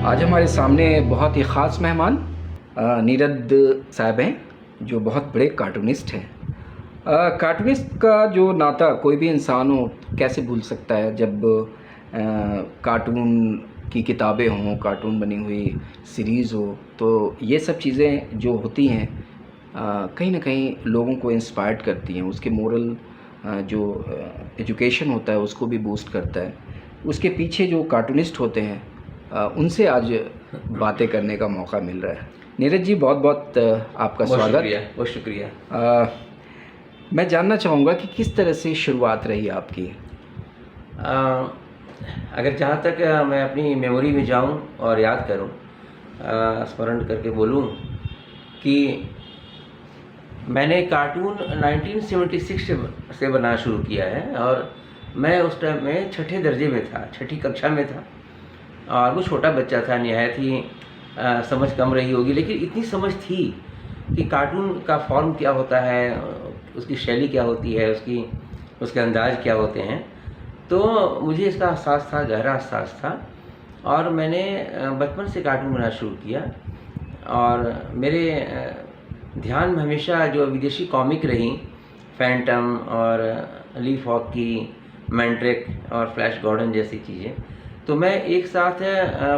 आज हमारे सामने बहुत ही ख़ास मेहमान नीरद साहब हैं, जो बहुत बड़े कार्टूनिस्ट हैं। कार्टूनिस्ट का जो नाता कोई भी इंसान हो कैसे भूल सकता है, जब कार्टून की किताबें हों, कार्टून बनी हुई सीरीज़ हो, तो ये सब चीज़ें जो होती हैं कहीं ना कहीं लोगों को इंस्पायर्ड करती हैं। उसके मोरल जो एजुकेशन होता है उसको भी बूस्ट करता है। उसके पीछे जो कार्टूनिस्ट होते हैं उनसे आज बातें करने का मौका मिल रहा है। नीरज जी, बहुत बहुत आपका स्वागत। बहुत शुक्रिया। मैं जानना चाहूँगा कि किस तरह से शुरुआत रही आपकी। अगर जहाँ तक मैं अपनी मेमोरी में जाऊँ और याद करूँ, स्मरण करके बोलूँ कि मैंने कार्टून 1976 से बनाना शुरू किया है, और मैं उस टाइम में छठे दर्जे में था, छठी कक्षा में था, और वो छोटा बच्चा था, निहायत ही समझ कम रही होगी, लेकिन इतनी समझ थी कि कार्टून का फॉर्म क्या होता है, उसकी शैली क्या होती है, उसके अंदाज क्या होते हैं। तो मुझे इसका एहसास था, गहरा एहसास था, और मैंने बचपन से कार्टून बनाना शुरू किया। और मेरे ध्यान में हमेशा जो विदेशी कॉमिक रही, फैंटम और ली फॉकी, मैंड्रिक और फ्लैश गॉर्डन जैसी चीज़ें, तो मैं एक साथ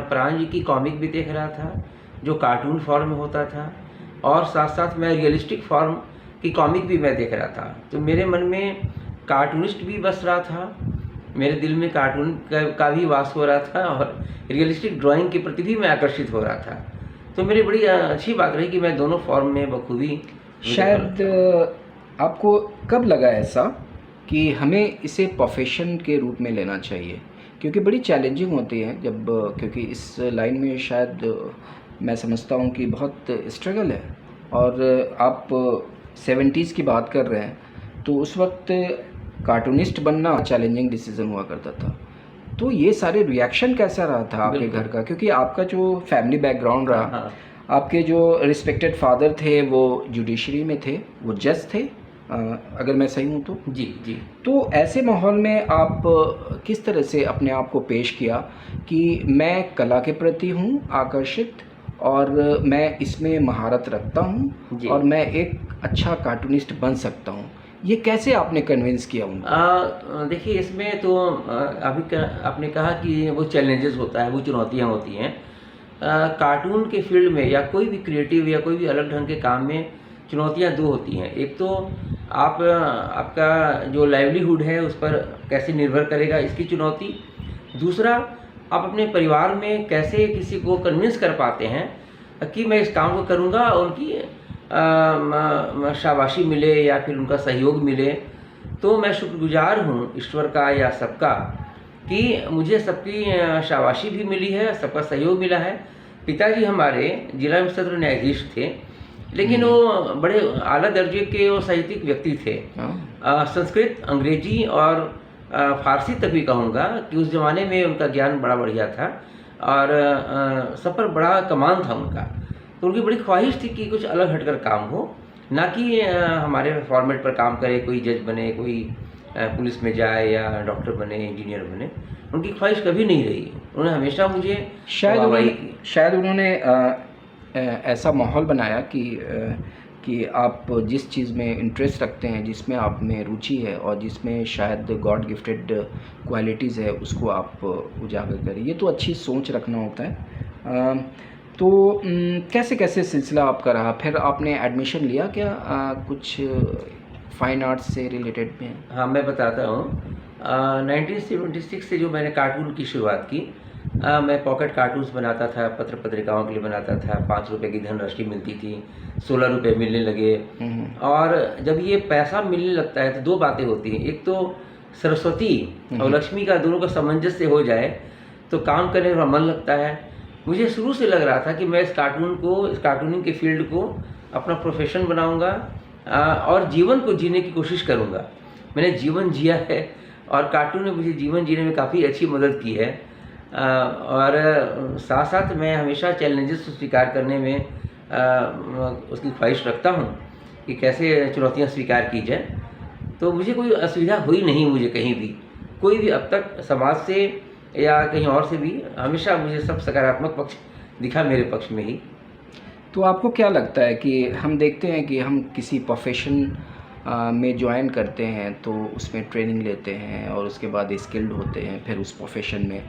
प्राण जी की कॉमिक भी देख रहा था जो कार्टून फॉर्म में होता था, और साथ साथ मैं रियलिस्टिक फॉर्म की कॉमिक भी मैं देख रहा था। तो मेरे मन में कार्टूनिस्ट भी बस रहा था, मेरे दिल में कार्टून का भी वास हो रहा था, और रियलिस्टिक ड्राइंग के प्रति भी मैं आकर्षित हो रहा था। तो मेरी बड़ी अच्छी बात रही कि मैं दोनों फॉर्म में बखूबी। शायद आपको कब लगा ऐसा कि हमें इसे प्रोफेशन के रूप में लेना चाहिए, क्योंकि बड़ी चैलेंजिंग होती है जब, क्योंकि इस लाइन में शायद मैं समझता हूँ कि बहुत स्ट्रगल है। और आप 70s की बात कर रहे हैं, तो उस वक्त कार्टूनिस्ट बनना चैलेंजिंग डिसीज़न हुआ करता था। तो ये सारे रिएक्शन कैसा रहा था आपके घर का, क्योंकि आपका जो फैमिली बैकग्राउंड रहा। हाँ। आपके जो रिस्पेक्टेड फादर थे वो जुडिशरी में थे, वो जज थे, अगर मैं सही हूँ तो। जी जी। तो ऐसे माहौल में आप किस तरह से अपने आप को पेश किया कि मैं कला के प्रति हूँ आकर्षित, और मैं इसमें महारत रखता हूँ, और मैं एक अच्छा कार्टूनिस्ट बन सकता हूँ? ये कैसे आपने कन्विंस किया उनको? देखिए, इसमें तो आपने कहा कि वो चैलेंजेस होता है, वो चुनौतियाँ होती हैं। कार्टून के फील्ड में या कोई भी क्रिएटिव या कोई भी अलग ढंग के काम में चुनौतियाँ दो होती हैं। एक तो आपका जो लाइवलीहुड है उस पर कैसे निर्भर करेगा, इसकी चुनौती। दूसरा, आप अपने परिवार में कैसे किसी को कन्विंस कर पाते हैं कि मैं इस काम को करूँगा, और उनकी शाबाशी मिले या फिर उनका सहयोग मिले। तो मैं शुक्रगुजार हूँ ईश्वर का या सबका कि मुझे सबकी शाबाशी भी मिली है, सबका सहयोग मिला है। पिताजी हमारे जिला में सत्र न्यायाधीश थे, लेकिन वो बड़े आला दर्जे के वो साहित्यिक व्यक्ति थे। संस्कृत, अंग्रेजी और फारसी तक भी कहूँगा कि उस ज़माने में उनका ज्ञान बड़ा बढ़िया था, और सब पर बड़ा कमान था उनका। तो उनकी बड़ी ख्वाहिश थी कि कुछ अलग हटकर काम हो, ना कि हमारे फॉर्मेट पर काम करे, कोई जज बने, कोई पुलिस में जाए या डॉक्टर बने, इंजीनियर बने। उनकी ख्वाहिश कभी नहीं रही। उन्होंने हमेशा मुझे शायद उन्होंने ऐसा माहौल बनाया कि आप जिस चीज़ में इंटरेस्ट रखते हैं, जिसमें आप में रुचि है, और जिसमें शायद गॉड गिफ्टेड क्वालिटीज़ है, उसको आप उजागर करें। ये तो अच्छी सोच रखना होता है। तो कैसे कैसे सिलसिला आपका रहा? फिर आपने एडमिशन लिया क्या कुछ फाइन आर्ट्स से रिलेटेड में? हाँ, मैं बताता हूँ। 1976 से जो मैंने कार्टून की शुरुआत की, मैं पॉकेट कार्टून्स बनाता था, पत्र पत्रिकाओं के लिए बनाता था। 5 रुपये की धनराशि मिलती थी, 16 रुपये मिलने लगे। और जब ये पैसा मिलने लगता है तो दो बातें होती हैं। एक तो सरस्वती और लक्ष्मी का दोनों का सामंजस्य हो जाए तो काम करने का मन लगता है। मुझे शुरू से लग रहा था कि मैं इस कार्टूनिंग के फील्ड को अपना प्रोफेशन बनाऊंगा, और जीवन को जीने की कोशिश करूंगा। मैंने जीवन जिया है, और कार्टून ने मुझे जीवन जीने में काफ़ी अच्छी मदद की है। और साथ साथ मैं हमेशा चैलेंजेस को स्वीकार करने में उसकी ख्वाहिश रखता हूँ कि कैसे चुनौतियाँ स्वीकार की जाए। तो मुझे कोई असुविधा हुई नहीं, मुझे कहीं भी कोई भी अब तक समाज से या कहीं और से भी, हमेशा मुझे सब सकारात्मक पक्ष दिखा मेरे पक्ष में ही। तो आपको क्या लगता है कि हम देखते हैं कि हम किसी प्रोफेशन में ज्वाइन करते हैं तो उसमें ट्रेनिंग लेते हैं और उसके बाद स्किल्ड होते हैं, फिर उस प्रोफेशन में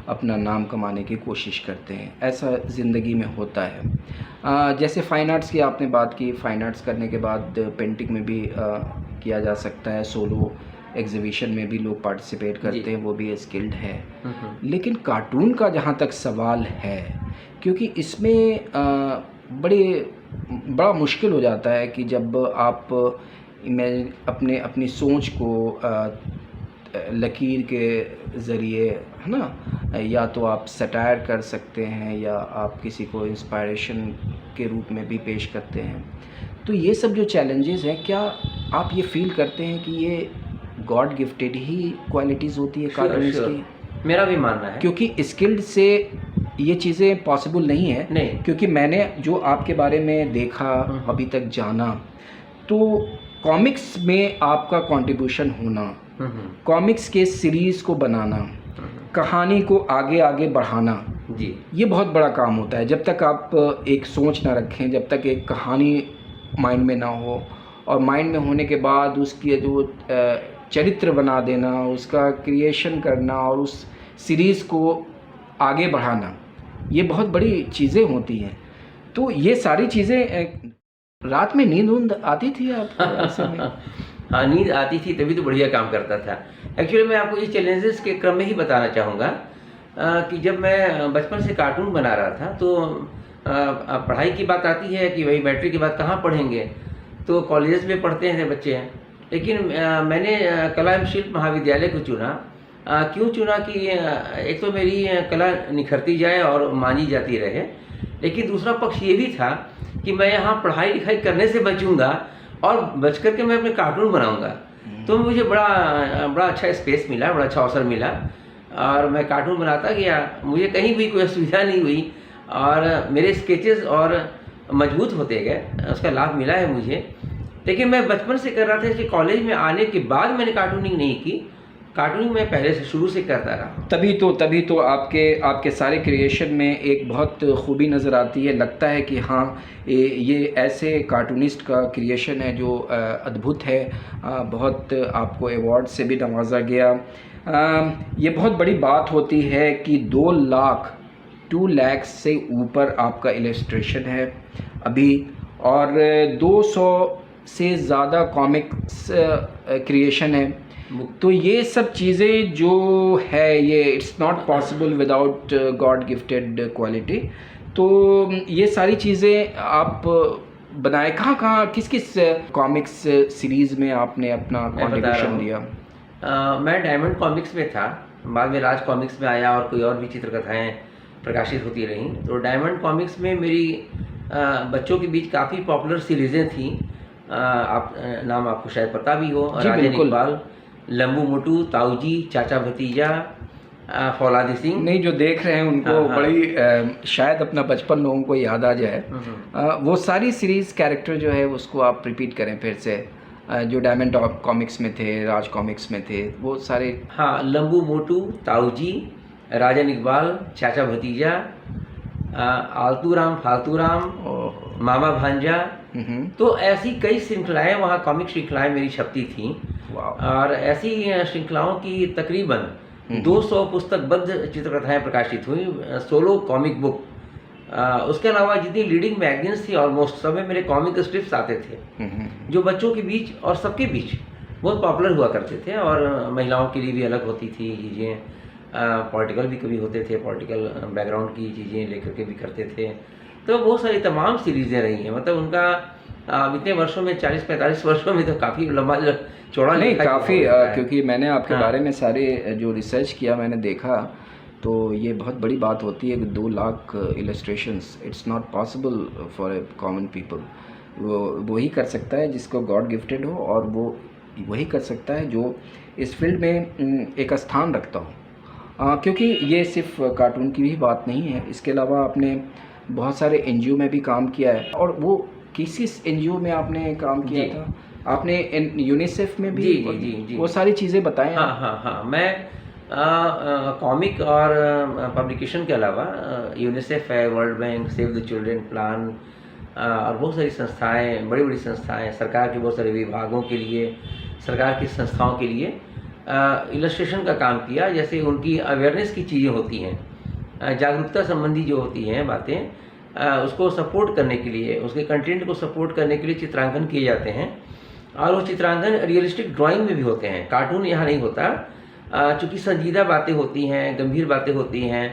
अपना नाम कमाने की कोशिश करते हैं, ऐसा ज़िंदगी में होता है। जैसे फ़ाइन आर्ट्स की आपने बात की, फ़ाइन आर्ट्स करने के बाद पेंटिंग में भी किया जा सकता है, सोलो एग्जीबिशन में भी लोग पार्टिसिपेट करते हैं, वो भी स्किल्ड है। लेकिन कार्टून का जहाँ तक सवाल है, क्योंकि इसमें बड़ा मुश्किल हो जाता है कि जब आप अपनी सोच को लकीर के ज़रिए, है ना, या तो आप सटायर कर सकते हैं या आप किसी को इंस्पायरेशन के रूप में भी पेश करते हैं। तो ये सब जो चैलेंजेस हैं, क्या आप ये फील करते हैं कि ये गॉड गिफ्टेड ही क्वालिटीज़ होती है कार्टूनिस्ट की? मेरा भी मानना है, क्योंकि स्किल्ड से ये चीज़ें पॉसिबल नहीं है। नहीं, क्योंकि मैंने जो आपके बारे में देखा, अभी तक जाना, तो कॉमिक्स में आपका कंट्रीब्यूशन होना, कॉमिक्स के सीरीज़ को बनाना, कहानी को आगे आगे बढ़ाना, जी, ये बहुत बड़ा काम होता है। जब तक आप एक सोच ना रखें, जब तक एक कहानी माइंड में ना हो, और माइंड में होने के बाद उसकी जो चरित्र बना देना, उसका क्रिएशन करना और उस सीरीज़ को आगे बढ़ाना, ये बहुत बड़ी चीज़ें होती हैं। तो ये सारी चीज़ें, रात में नींद आती थी आपको ऐसे में? हाँ, नींद आती थी, तभी तो बढ़िया काम करता था। एक्चुअली मैं आपको ये चैलेंजेस के क्रम में ही बताना चाहूँगा कि जब मैं बचपन से कार्टून बना रहा था, तो पढ़ाई की बात आती है कि भाई मैट्रिक के बाद कहाँ पढ़ेंगे, तो कॉलेजेस में पढ़ते हैं बच्चे हैं। लेकिन मैंने कला एवं शिल्प महाविद्यालय को चुना। क्यों चुना कि एक तो मेरी कला निखरती जाए और मानी जाती रहे, लेकिन दूसरा पक्ष ये भी था कि मैं यहाँ पढ़ाई लिखाई करने से बचूंगा और बच कर के मैं अपने कार्टून बनाऊंगा। तो मुझे बड़ा अच्छा स्पेस मिला, बड़ा अच्छा अवसर मिला और मैं कार्टून बनाता गया। मुझे कहीं भी कोई असुविधा नहीं हुई और मेरे स्केचेस और मजबूत होते गए, उसका लाभ मिला है मुझे। लेकिन मैं बचपन से कर रहा था कि कॉलेज में आने के बाद मैंने कार्टूनिंग नहीं की। कार्टूनिंग मैं पहले से शुरू से करता रहा। तभी तो आपके सारे क्रिएशन में एक बहुत खूबी नज़र आती है। लगता है कि हाँ, ये ऐसे कार्टूनिस्ट का क्रिएशन है जो अद्भुत है। बहुत आपको अवार्ड से भी नवाजा गया। ये बहुत बड़ी बात होती है कि 2 लाख से ऊपर आपका इलस्ट्रेशन है अभी, और 200 से ज़्यादा कॉमिक्स क्रिएशन है। तो ये सब चीज़ें जो है, ये it's not possible without God gifted quality. तो ये सारी चीज़ें आप बनाए कहाँ किस कॉमिक्स सीरीज़ में आपने अपना कॉन्ट्रीब्यूशन दिया? मैं डायमंड कॉमिक्स में था, बाद में राज कॉमिक्स में आया और कोई और भी चित्रकथाएँ प्रकाशित होती रहीं। तो डायमंड कॉमिक्स में मेरी बच्चों के बीच काफ़ी पॉपुलर सीरीज़ें थीं। नाम आपको शायद पता भी हो, राजा इकबाल, लंबू मोटू, ताऊजी, चाचा भतीजा, फौलादी सिंह। नहीं, जो देख रहे हैं उनको बड़ी शायद अपना बचपन लोगों को याद आ जाए। वो सारी सीरीज़ कैरेक्टर जो है उसको आप रिपीट करें फिर से, जो डायमंड कॉमिक्स में थे, राज कॉमिक्स में थे, वो सारे। हाँ, लंबू मोटू, ताऊजी, राजन इकबाल, चाचा भतीजा, आलतू राम, फालतू राम, मामा भांजा। तो ऐसी कई श्रृंखलाएँ वहाँ कॉमिक श्रृंखलाएँ मेरी छपती थीं। और ऐसी श्रृंखलाओं की तकरीबन 200 पुस्तकबद्ध चित्रकथाएँ प्रकाशित हुई, सोलो कॉमिक बुक। उसके अलावा जितनी लीडिंग मैगजीन्स थी ऑलमोस्ट सब में मेरे कॉमिक स्ट्रिप्स आते थे, जो बच्चों के बीच और सबके बीच बहुत पॉपुलर हुआ करते थे। और महिलाओं के लिए भी अलग होती थी चीज़ें, पॉलिटिकल भी कभी होते थे, पॉलिटिकल बैकग्राउंड की चीज़ें लेकर के भी करते थे। तो बहुत सारी तमाम सीरीज़ें रही हैं। मतलब उनका इतने वर्षों में, 40-45 वर्षों में, तो काफ़ी लंबा चौड़ा नहीं, काफ़ी, क्योंकि मैंने आपके बारे में सारे जो रिसर्च किया, मैंने देखा, तो ये बहुत बड़ी बात होती है कि 2 lakh illustrations, it's not possible for a common people. वो ही कर सकता है जिसको गॉड गिफ्टेड हो, और वो वही कर सकता है जो इस फील्ड में एक स्थान रखता हो। क्योंकि ये सिर्फ कार्टून की भी बात नहीं है, इसके अलावा आपने बहुत सारे NGO में भी काम किया है। और वो किस NGO में आपने काम किया था? आपने यूनिसेफ में भी? जी। वो सारी चीज़ें बताएं। हाँ। मैं कॉमिक और पब्लिकेशन के अलावा यूनिसेफ है, world bank, save the children plan और बहुत सारी संस्थाएं, बड़ी बड़ी संस्थाएं, सरकार के बहुत सारे विभागों के लिए, सरकार की संस्थाओं के लिए इलस्ट्रेशन का काम किया। जैसे उनकी अवेयरनेस की चीज़ें होती हैं, जागरूकता संबंधी जो होती हैं बातें, उसको सपोर्ट करने के लिए, उसके कंटेंट को सपोर्ट करने के लिए चित्रांकन किए जाते हैं। और वो चित्रांकन रियलिस्टिक ड्राइंग में भी होते हैं, कार्टून यहाँ नहीं होता। चूँकि संजीदा बातें होती हैं, गंभीर बातें होती हैं,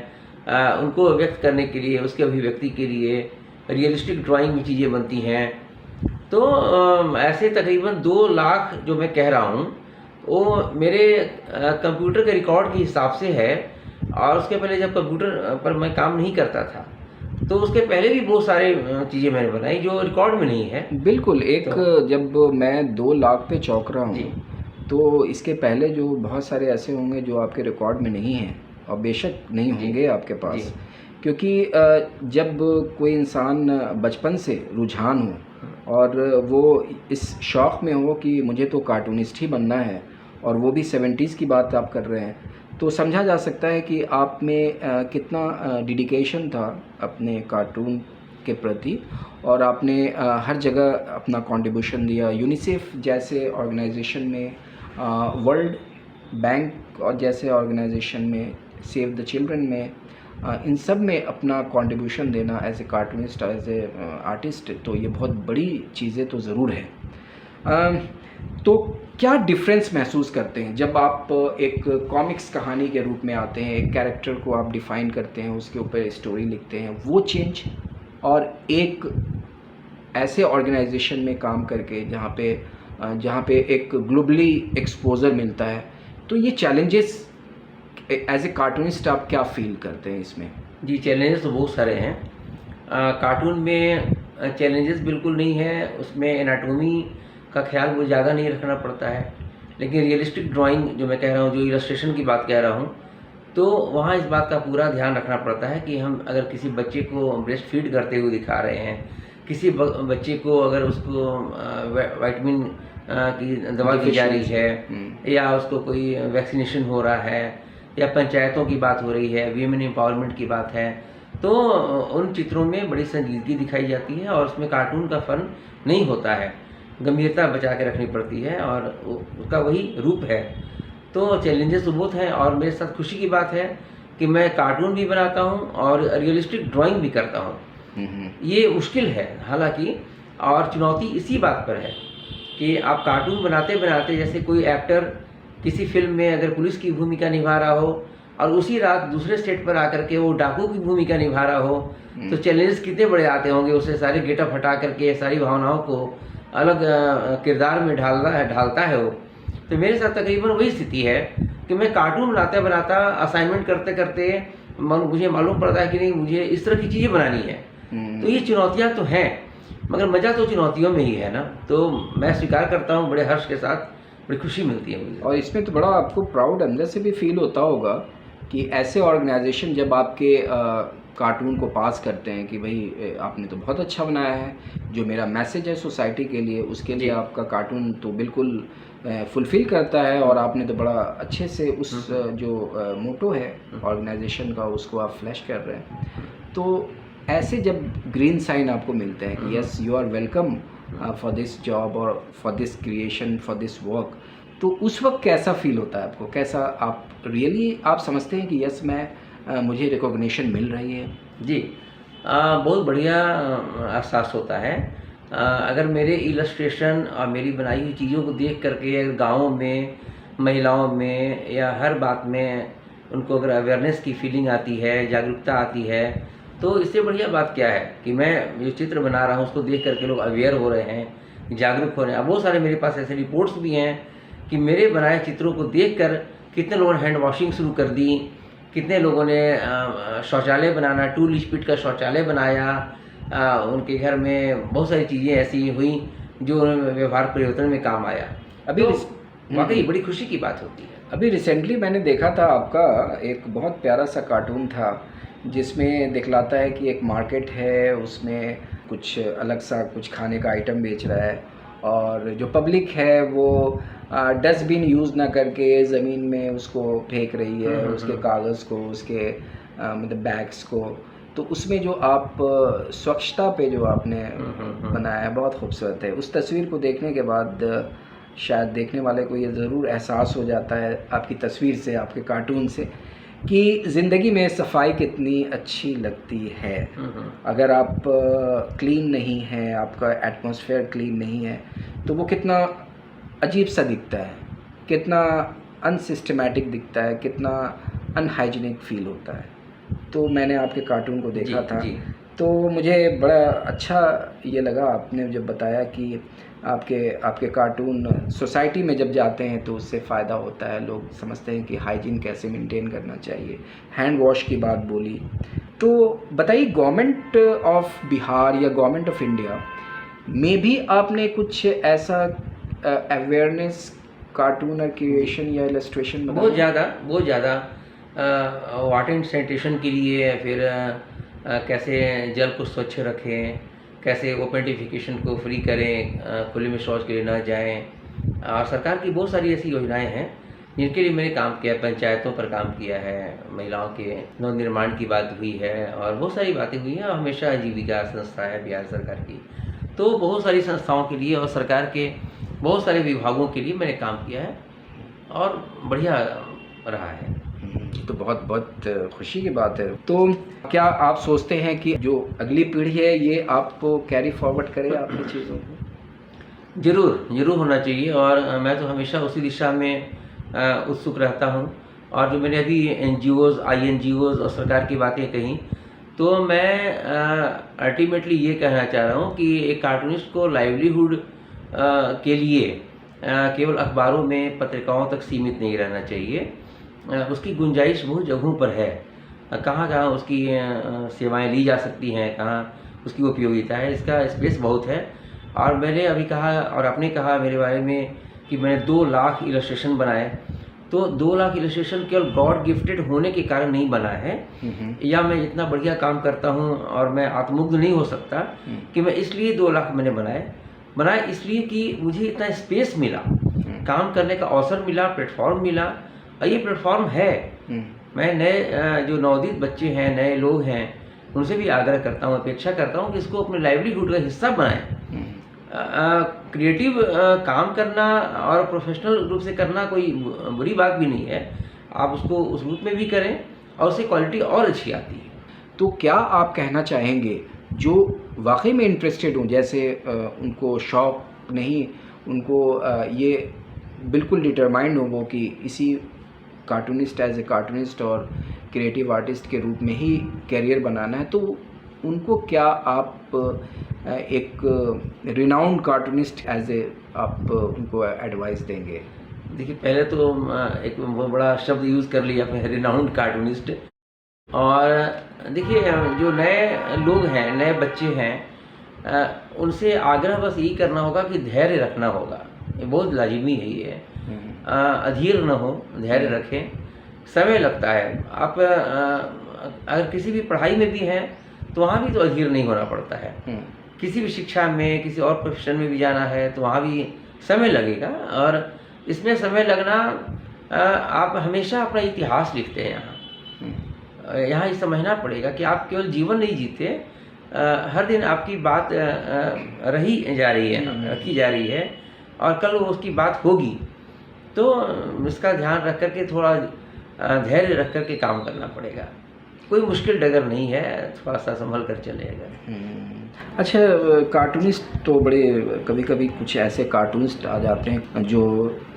उनको व्यक्त करने के लिए, उसके अभिव्यक्ति के लिए रियलिस्टिक ड्राइंग में चीज़ें बनती हैं। तो ऐसे तकरीबन 2 लाख जो मैं कह रहा हूँ वो मेरे कंप्यूटर के रिकॉर्ड के हिसाब से है। और उसके पहले जब कंप्यूटर पर मैं काम नहीं करता था तो उसके पहले भी बहुत सारे चीज़ें मैंने बनाई जो रिकॉर्ड में नहीं है। बिल्कुल। एक जब मैं 2 लाख पे चौंक रहा जी। हूँ तो इसके पहले जो बहुत सारे ऐसे होंगे जो आपके रिकॉर्ड में नहीं हैं और बेशक नहीं होंगे आपके पास, क्योंकि जब कोई इंसान बचपन से रुझान हो और वो इस शौक़ में हो कि मुझे तो कार्टूनिस्ट ही बनना है, और वो भी 70s की बात आप कर रहे हैं, तो समझा जा सकता है कि आप में कितना डेडिकेशन था अपने कार्टून के प्रति, और आपने हर जगह अपना कंट्रीब्यूशन दिया। यूनिसेफ जैसे ऑर्गेनाइजेशन में, वर्ल्ड बैंक और जैसे ऑर्गेनाइजेशन में, सेव द चिल्ड्रन में, इन सब में अपना कंट्रीब्यूशन देना as a cartoonist, as a artist, तो ये बहुत बड़ी चीज़ें तो ज़रूर है। तो क्या डिफरेंस महसूस करते हैं जब आप एक कॉमिक्स कहानी के रूप में आते हैं, एक कैरेक्टर को आप डिफ़ाइन करते हैं, उसके ऊपर स्टोरी लिखते हैं, वो चेंज, और एक ऐसे ऑर्गेनाइजेशन में काम करके जहाँ पे एक ग्लोबली एक्सपोजर मिलता है, तो ये चैलेंजेस एज ए कार्टूनिस्ट आप क्या फील करते हैं इसमें? जी, चैलेंजेस तो बहुत सारे हैं। कार्टून में चैलेंजेस बिल्कुल नहीं है, उसमें एनाटॉमी का ख्याल मुझे ज़्यादा नहीं रखना पड़ता है। लेकिन रियलिस्टिक ड्राइंग जो मैं कह रहा हूँ, जो इलस्ट्रेशन की बात कह रहा हूँ, तो वहाँ इस बात का पूरा ध्यान रखना पड़ता है कि हम अगर किसी बच्चे को ब्रेस्ट फीड करते हुए दिखा रहे हैं, किसी बच्चे को अगर उसको विटामिन की दवा दी जा रही है, या उसको कोई वैक्सीनेशन हो रहा है, या पंचायतों की बात हो रही है, वीमेन एम्पावरमेंट की बात है, तो उन चित्रों में बड़ी संजीदगी दिखाई जाती है और उसमें कार्टून का फन नहीं होता है, गंभीरता बचा के रखनी पड़ती है और उसका वही रूप है। तो चैलेंजेस तो बहुत हैं, और मेरे साथ खुशी की बात है कि मैं कार्टून भी बनाता हूँ और रियलिस्टिक ड्राइंग भी करता हूँ। ये मुश्किल है हालांकि, और चुनौती इसी बात पर है कि आप कार्टून बनाते बनाते, जैसे कोई एक्टर किसी फिल्म में अगर पुलिस की भूमिका निभा रहा हो और उसी रात दूसरे स्टेट पर आकर के वो डाकू की भूमिका निभा रहा हो, तो चैलेंजेस कितने बड़े आते होंगे। उसे सारे गेटअप हटा करके सारी भावनाओं को अलग किरदार में ढालता है वो। तो मेरे साथ तकरीबन वही स्थिति है कि मैं कार्टून बनाते बनाता, असाइनमेंट करते करते मुझे मालूम पड़ता है कि नहीं, मुझे इस तरह की चीज़ें बनानी है। तो ये चुनौतियाँ तो हैं, मगर मज़ा तो चुनौतियों में ही है ना। तो मैं स्वीकार करता हूँ बड़े हर्ष के साथ, बड़ी खुशी मिलती है मुझे। और इसमें तो बड़ा आपको प्राउड अंदर से भी फील होता होगा कि ऐसे ऑर्गेनाइजेशन जब आपके कार्टून को पास करते हैं कि भाई आपने तो बहुत अच्छा बनाया है, जो मेरा मैसेज है सोसाइटी के लिए, उसके लिए आपका कार्टून तो बिल्कुल फुलफ़िल करता है, और आपने तो बड़ा अच्छे से उस जो मोटो है ऑर्गेनाइजेशन का, उसको आप फ्लैश कर रहे हैं। तो ऐसे जब ग्रीन साइन आपको मिलते हैं कि yes you are welcome for this job और for this creation, for this work, तो उस वक्त कैसा फील होता है आपको? कैसा आप रियली आप समझते हैं कि यस मुझे रिकॉग्निशन मिल रही है? जी, बहुत बढ़िया एहसास होता है। अगर मेरे इलस्ट्रेशन और मेरी बनाई हुई चीज़ों को देख करके गाँवों में, महिलाओं में, या हर बात में उनको अगर अवेयरनेस की फीलिंग आती है, जागरूकता आती है, तो इससे बढ़िया बात क्या है कि मैं जो चित्र बना रहा हूँ उसको देख करके लोग अवेयर हो रहे हैं, जागरूक हो रहे हैं। अब बहुत सारे मेरे पास ऐसे रिपोर्ट्स भी हैं कि मेरे बनाए चित्रों को देखकर कितने लोगों ने हैंड वॉशिंग शुरू कर दी, कितने लोगों ने शौचालय बनाना, 2 लीच का शौचालय बनाया, उनके घर में बहुत सारी चीज़ें ऐसी हुई जो व्यवहार परिवर्तन में काम आया। अभी वाकई बड़ी खुशी की बात होती है। अभी रिसेंटली मैंने देखा था आपका एक बहुत प्यारा सा कार्टून था जिसमें दिखलाता है कि एक मार्केट है, उसमें कुछ अलग सा कुछ खाने का आइटम बेच रहा है, और जो पब्लिक है वो डस्टबिन यूज़ ना करके ज़मीन में उसको फेंक रही है, उसके कागज़ को, उसके मतलब बैग्स को। तो उसमें जो आप स्वच्छता पे जो आपने बनाया है बहुत खूबसूरत है। उस तस्वीर को देखने के बाद शायद देखने वाले को ये ज़रूर एहसास हो जाता है आपकी तस्वीर से, आपके कार्टून से, कि ज़िंदगी में सफाई कितनी अच्छी लगती है। अगर आप क्लीन नहीं हैं, आपका एटमॉस्फेयर क्लीन नहीं है, तो वो कितना अजीब सा दिखता है, कितना अनसिस्टमैटिक दिखता है, कितना अनहाइजीनिक फील होता है। तो मैंने आपके कार्टून को देखा जी, था, जी। तो मुझे बड़ा अच्छा ये लगा आपने जब बताया कि आपके कार्टून सोसाइटी में जब जाते हैं तो उससे फ़ायदा होता है, लोग समझते हैं कि हाइजीन कैसे मेंटेन करना चाहिए, हैंड वॉश की बात बोली। तो बताइए, गवर्नमेंट ऑफ बिहार या गवर्नमेंट ऑफ इंडिया में भी आपने कुछ ऐसा अवेयरनेस कार्टून और क्रिएशन या इलस्ट्रेशन बहुत ज़्यादा वाटर एंड सैनिटेशन के लिए, फिर कैसे जल को स्वच्छ रखें, कैसे ओपन डिफिकेशन को फ्री करें, खुले में शौच के लिए न जाएं। और सरकार की बहुत सारी ऐसी योजनाएं हैं जिनके लिए मैंने काम किया, पंचायतों पर काम किया है, महिलाओं के नवनिर्माण की बात हुई है और बहुत सारी बातें हुई हैं। और हमेशा आजीविका संस्था है बिहार सरकार की, तो बहुत सारी संस्थाओं के लिए और सरकार के बहुत सारे विभागों के लिए मैंने काम किया है और बढ़िया रहा है। ये तो बहुत बहुत खुशी की बात है। तो क्या आप सोचते हैं कि जो अगली पीढ़ी है ये आपको कैरी फॉरवर्ड करे आपकी चीज़ों को? ज़रूर होना चाहिए, और मैं तो हमेशा उसी दिशा में उत्सुक रहता हूँ। और जो मैंने अभी एनजीओज़, आईएनजीओज़ और सरकार की बातें कहीं, तो मैं अल्टीमेटली ये कहना चाह रहा हूँ कि एक कार्टूनिस्ट को लाइवलीहुड के लिए केवल अखबारों में, पत्रिकाओं तक सीमित नहीं रहना चाहिए। उसकी गुंजाइश बहुत जगहों पर है, कहाँ उसकी सेवाएं ली जा सकती हैं, कहाँ उसकी उपयोगिता है, इसका स्पेस बहुत है। और मैंने अभी कहा और आपने कहा मेरे बारे में कि मैंने 2 लाख इलस्ट्रेशन बनाए, तो 2 लाख इलस्ट्रेशन केवल गॉड गिफ्टेड होने के कारण नहीं बना है, या मैं इतना बढ़िया काम करता हूँ और मैं आत्ममुग्ध नहीं हो सकता कि मैं इसलिए 2 लाख मैंने बनाए इसलिए कि मुझे इतना स्पेस मिला, काम करने का अवसर मिला, प्लेटफॉर्म मिला। और ये प्लेटफॉर्म है। मैं नए जो नवोदित बच्चे हैं, नए लोग हैं, उनसे भी आग्रह करता हूँ, अपेक्षा करता हूँ कि इसको अपने लाइवलीहुड का हिस्सा बनाएं। क्रिएटिव काम करना और प्रोफेशनल रूप से करना कोई बुरी बात भी नहीं है, आप उसको उस रूप में भी करें और उससे क्वालिटी और अच्छी आती है। तो क्या आप कहना चाहेंगे जो वाकई में इंटरेस्टेड हों, जैसे उनको शौक नहीं, उनको ये बिल्कुल डिटरमाइंड हो वो कि इसी कार्टूनिस्ट, एज ए कार्टूनिस्ट और क्रिएटिव आर्टिस्ट के रूप में ही करियर बनाना है, तो उनको क्या आप एक रिनाउंड कार्टूनिस्ट एज ए आप उनको एडवाइस देंगे? देखिए, पहले तो एक बहुत बड़ा शब्द यूज़ कर लिया आपने, रिनाउंड कार्टूनिस्ट। और देखिए, जो नए लोग हैं, नए बच्चे हैं, उनसे आग्रह बस यही करना होगा कि धैर्य रखना होगा। ये बहुत लाजिमी है ये। अधीर न हो, धैर्य रखें, समय लगता है। आप अगर किसी भी पढ़ाई में भी हैं तो वहाँ भी तो अधीर नहीं होना पड़ता है। किसी भी शिक्षा में, किसी और प्रोफेशन में भी जाना है तो वहाँ भी समय लगेगा। और इसमें समय लगना, आप हमेशा अपना इतिहास लिखते हैं यहाँ ये समझना पड़ेगा कि आप केवल जीवन नहीं जीते, हर दिन आपकी बात रखी जा रही है और कल वो उसकी बात होगी। तो इसका ध्यान रख करके, थोड़ा धैर्य रख करके काम करना पड़ेगा। कोई मुश्किल डगर नहीं है, थोड़ा सा संभल कर चलेगा। अच्छा, कार्टूनिस्ट तो बड़े कभी कभी कुछ ऐसे कार्टूनिस्ट आ जाते हैं जो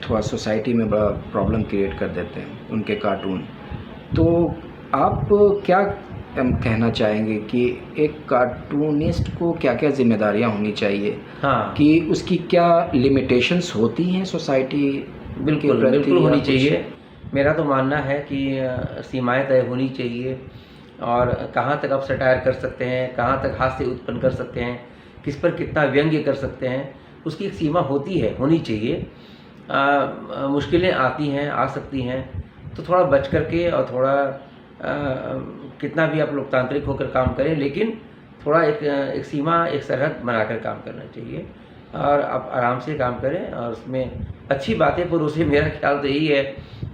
थोड़ा सोसाइटी में बड़ा प्रॉब्लम क्रिएट कर देते हैं, उनके कार्टून। तो आप क्या कहना चाहेंगे कि एक कार्टूनिस्ट को क्या क्या जिम्मेदारियां होनी चाहिए? हाँ, कि उसकी क्या लिमिटेशंस होती हैं सोसाइटी? बिल्कुल होनी चाहिए। मेरा तो मानना है कि सीमाएं तय होनी चाहिए, और कहाँ तक आप सटायर कर सकते हैं, कहाँ तक हास्य उत्पन्न कर सकते हैं, किस पर कितना व्यंग्य कर सकते हैं, उसकी एक सीमा होनी चाहिए। मुश्किलें आती हैं, आ सकती हैं, तो थोड़ा बच करके और थोड़ा कितना भी आप लोकतांत्रिक होकर काम करें, लेकिन थोड़ा एक सीमा, एक सरहद बनाकर काम करना चाहिए। और आप आराम से काम करें और उसमें अच्छी बातें परोसें। मेरा ख्याल तो यही है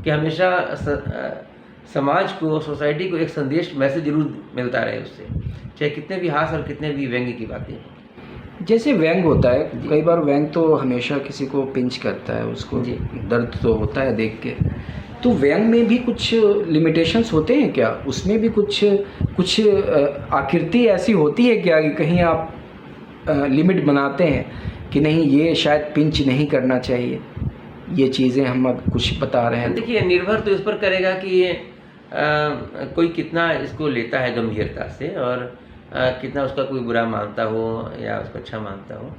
कि हमेशा समाज को, सोसाइटी को एक संदेश, मैसेज जरूर मिलता रहे उससे, चाहे कितने भी हास्य और कितने भी व्यंग्य की बातें। जैसे व्यंग होता है, कई बार व्यंग तो हमेशा किसी को पिंच करता है, उसको जी। दर्द तो होता है देख के। तो व्यंग में भी कुछ लिमिटेशंस होते हैं क्या? उसमें भी कुछ आकृति ऐसी होती है क्या कि कहीं आप लिमिट बनाते हैं कि नहीं, ये शायद पिंच नहीं करना चाहिए, ये चीज़ें हम अब कुछ बता रहे हैं तो? देखिए, निर्भर तो इस पर करेगा कि ये कोई कितना इसको लेता है गंभीरता से, और कितना उसका कोई बुरा मानता हो या उसको अच्छा मानता हो।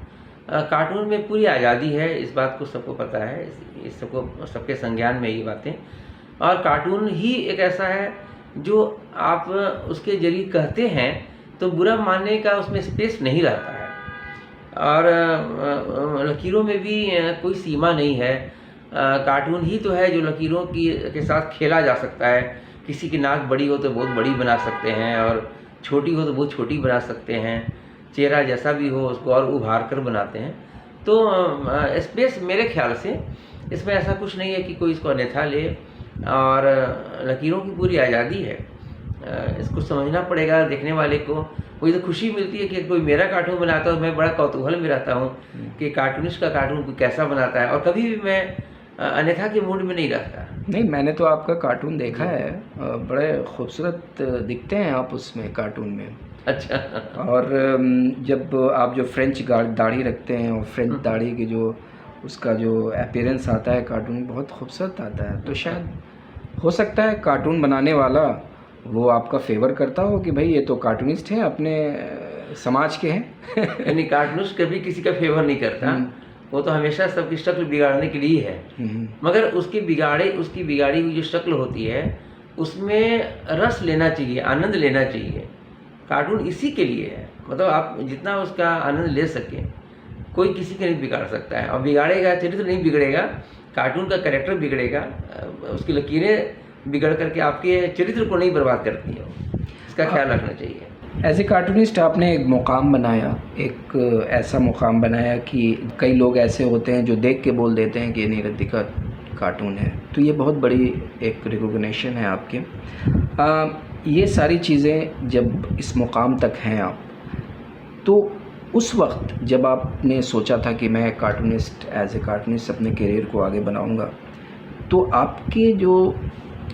कार्टून में पूरी आज़ादी है, इस बात को सबको पता है, इस सबको, सबके संज्ञान में ये बातें। और कार्टून ही एक ऐसा है जो आप उसके जरिए कहते हैं तो बुरा मानने का उसमें स्पेस नहीं रहता है, और लकीरों में भी कोई सीमा नहीं है। कार्टून ही तो है जो लकीरों के साथ खेला जा सकता है। किसी की नाक बड़ी हो तो बहुत बड़ी बना सकते हैं, और छोटी हो तो बहुत छोटी बना सकते हैं। चेहरा जैसा भी हो उसको और उभार कर बनाते हैं। तो स्पेस मेरे ख्याल से इसमें ऐसा कुछ नहीं है कि कोई इसको अन्यथा ले, और लकीरों की पूरी आज़ादी है। इसको समझना पड़ेगा देखने वाले को। मुझे तो खुशी मिलती है कि कोई मेरा कार्टून बनाता है और मैं बड़ा कौतूहल में रहता हूँ कि कार्टूनिस्ट का कार्टून कोई कैसा बनाता है, और कभी भी मैं अन्यथा के मूड में नहीं रहता। नहीं, मैंने तो आपका कार्टून देखा है, बड़े खूबसूरत दिखते हैं आप उसमें कार्टून में। अच्छा। और जब आप जो फ्रेंच दाढ़ी रखते हैं, और फ्रेंच दाढ़ी की जो उसका जो अपीयरेंस आता है कार्टून में, बहुत खूबसूरत आता है। तो शायद हो सकता है कार्टून बनाने वाला वो आपका फेवर करता हो कि भाई ये तो कार्टूनिस्ट हैं, अपने समाज के हैं। यानी कार्टूनिस्ट कभी किसी का फेवर नहीं करता, वो तो हमेशा सबकी शक्ल बिगाड़ने के लिए है। मगर उसकी बिगाड़ी हुई जो शक्ल होती है उसमें रस लेना चाहिए, आनंद लेना चाहिए। कार्टून इसी के लिए है, मतलब आप जितना उसका आनंद ले सकें। कोई किसी का नहीं बिगाड़ सकता है, और बिगाड़ेगा चरित्र नहीं बिगड़ेगा, कार्टून का कैरेक्टर बिगड़ेगा, उसकी लकीरें बिगड़ करके आपके चरित्र को नहीं बर्बाद करती है। इसका ख्याल रखना चाहिए। एज ए कार्टूनिस्ट आपने एक मुकाम बनाया, एक ऐसा मुकाम बनाया कि कई लोग ऐसे होते हैं जो देख के बोल देते हैं कि ये नीरज दी का कार्टून है। तो ये बहुत बड़ी एक रिकॉग्निशन है आपके। ये सारी चीज़ें जब इस मुकाम तक हैं आप, तो उस वक्त जब आपने सोचा था कि मैं कार्टूनिस्ट, एज ए कार्टूनिस्ट अपने करियर को आगे बनाऊंगा, तो आपके जो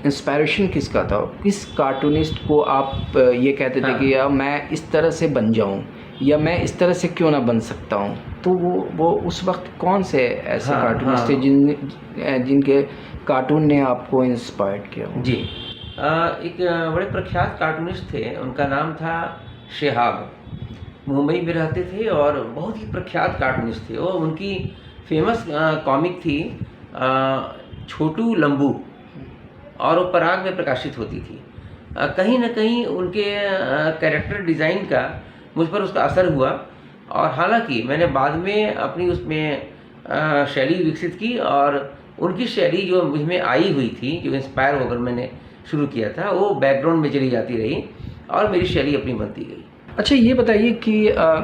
इंस्पायरेशन किसका था? किस कार्टूनिस्ट को आप ये कहते थे कि यार मैं इस तरह से बन जाऊं, या मैं इस तरह से क्यों ना बन सकता हूं? तो वो उस वक्त कौन से ऐसे कार्टूनिस्ट थे जिनके कार्टून ने आपको इंस्पायर्ड किया? जी, एक बड़े प्रख्यात कार्टूनिस्ट थे, उनका नाम था शेहाब। मुंबई में रहते थे और बहुत ही प्रख्यात कार्टूनिस्ट थे। और उनकी फेमस कॉमिक थी छोटू लंबू, और वो पराग में प्रकाशित होती थी। कहीं ना कहीं उनके कैरेक्टर डिज़ाइन का मुझ पर उसका असर हुआ, और हालांकि मैंने बाद में अपनी उसमें शैली विकसित की, और उनकी शैली जो मुझ में आई हुई थी, जो इंस्पायर होकर मैंने शुरू किया था, वो बैकग्राउंड में चली जाती रही और मेरी शैली अपनी बनती गई। अच्छा, ये बताइए कि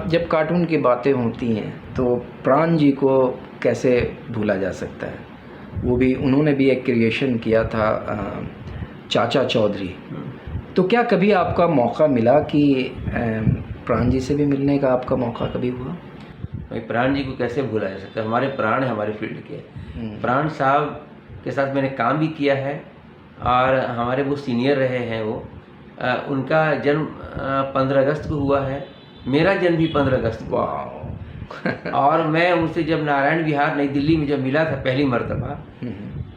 जब कार्टून की बातें होती हैं तो प्राण जी को कैसे भूला जा सकता है? वो भी, उन्होंने भी एक क्रिएशन किया था, चाचा चौधरी। तो क्या कभी आपका मौका मिला कि प्राण जी से भी मिलने का आपका मौका कभी हुआ? भाई, प्राण जी को कैसे भूला जा सकता है? हमारे प्राण है, हमारे फील्ड के। प्राण साहब के साथ मैंने काम भी किया है, और हमारे वो सीनियर रहे हैं। वो उनका जन्म 15 अगस्त को हुआ है, मेरा जन्म भी 15 अगस्त को। और मैं उनसे जब नारायण विहार नई दिल्ली में जब मिला था पहली मर्तबा,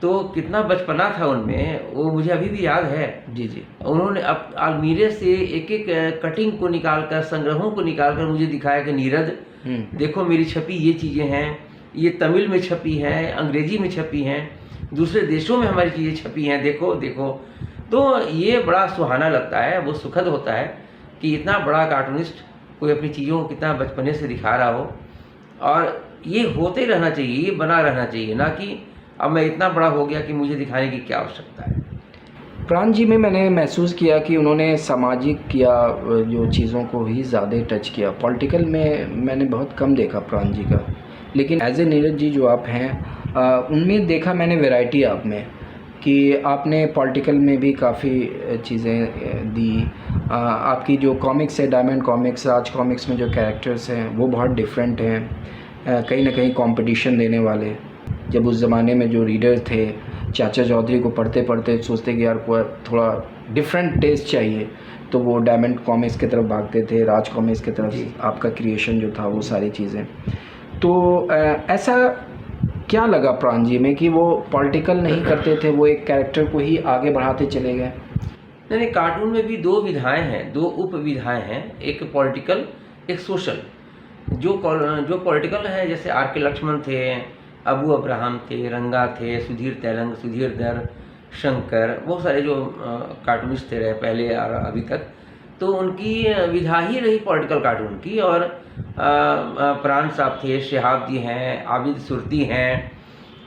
तो कितना बचपना था उनमें, वो मुझे अभी भी याद है। जी जी। उन्होंने अब अलमीरे से एक एक कटिंग को निकालकर, संग्रहों को निकालकर मुझे दिखाया कि नीरज देखो, मेरी छपी ये चीज़ें हैं, ये तमिल में छपी हैं, अंग्रेजी में छपी हैं, दूसरे देशों में हमारी चीज़ें छपी हैं, देखो देखो। तो ये बड़ा सुहाना लगता है, वो सुखद होता है कि इतना बड़ा कार्टूनिस्ट कोई अपनी चीज़ों को कितना बचपने से दिखा रहा हो। और ये होते रहना चाहिए, ये बना रहना चाहिए, ना कि अब मैं इतना बड़ा हो गया कि मुझे दिखाने की क्या आवश्यकता है। प्राण जी में मैंने महसूस किया कि उन्होंने सामाजिक या जो चीज़ों को ही ज़्यादा टच किया। पॉलिटिकल में मैंने बहुत कम देखा प्राण जी का, लेकिन एज ए नीरज जी जो आप हैं, उनमें देखा मैंने वैरायटी आप में कि आपने पॉलिटिकल में भी काफ़ी चीज़ें दी। आपकी जो कॉमिक्स है, डायमंड कॉमिक्स, राज कॉमिक्स में जो कैरेक्टर्स हैं वो बहुत डिफरेंट हैं, कहीं ना कहीं कंपटीशन देने वाले। जब उस ज़माने में जो रीडर थे, चाचा चौधरी को पढ़ते पढ़ते सोचते कि यार को थोड़ा डिफरेंट टेस्ट चाहिए, तो वो डायमंड कॉमिक्स की तरफ भागते थे, राज कॉमिक्स की तरफ आपका क्रिएशन जो था वो सारी चीज़ें। तो ऐसा क्या लगा प्राण जी में कि वो पॉलिटिकल नहीं करते थे, वो एक कैरेक्टर को ही आगे बढ़ाते चले गए? नहीं, कार्टून में भी दो विधाएं हैं, दो उप विधाएं हैं, एक पॉलिटिकल, एक सोशल। जो पॉलिटिकल है, जैसे आर के लक्ष्मण थे, अबू अब्राहम थे, रंगा थे, सुधीर तेलंग, सुधीर दर, शंकर, बहुत सारे जो कार्टूनिस्ट थे रहे पहले और अभी तक, तो उनकी विधा ही रही पॉलिटिकल कार्टून की। और प्राण साहब थे, शिहाब जी हैं, आबिद सुरती हैं,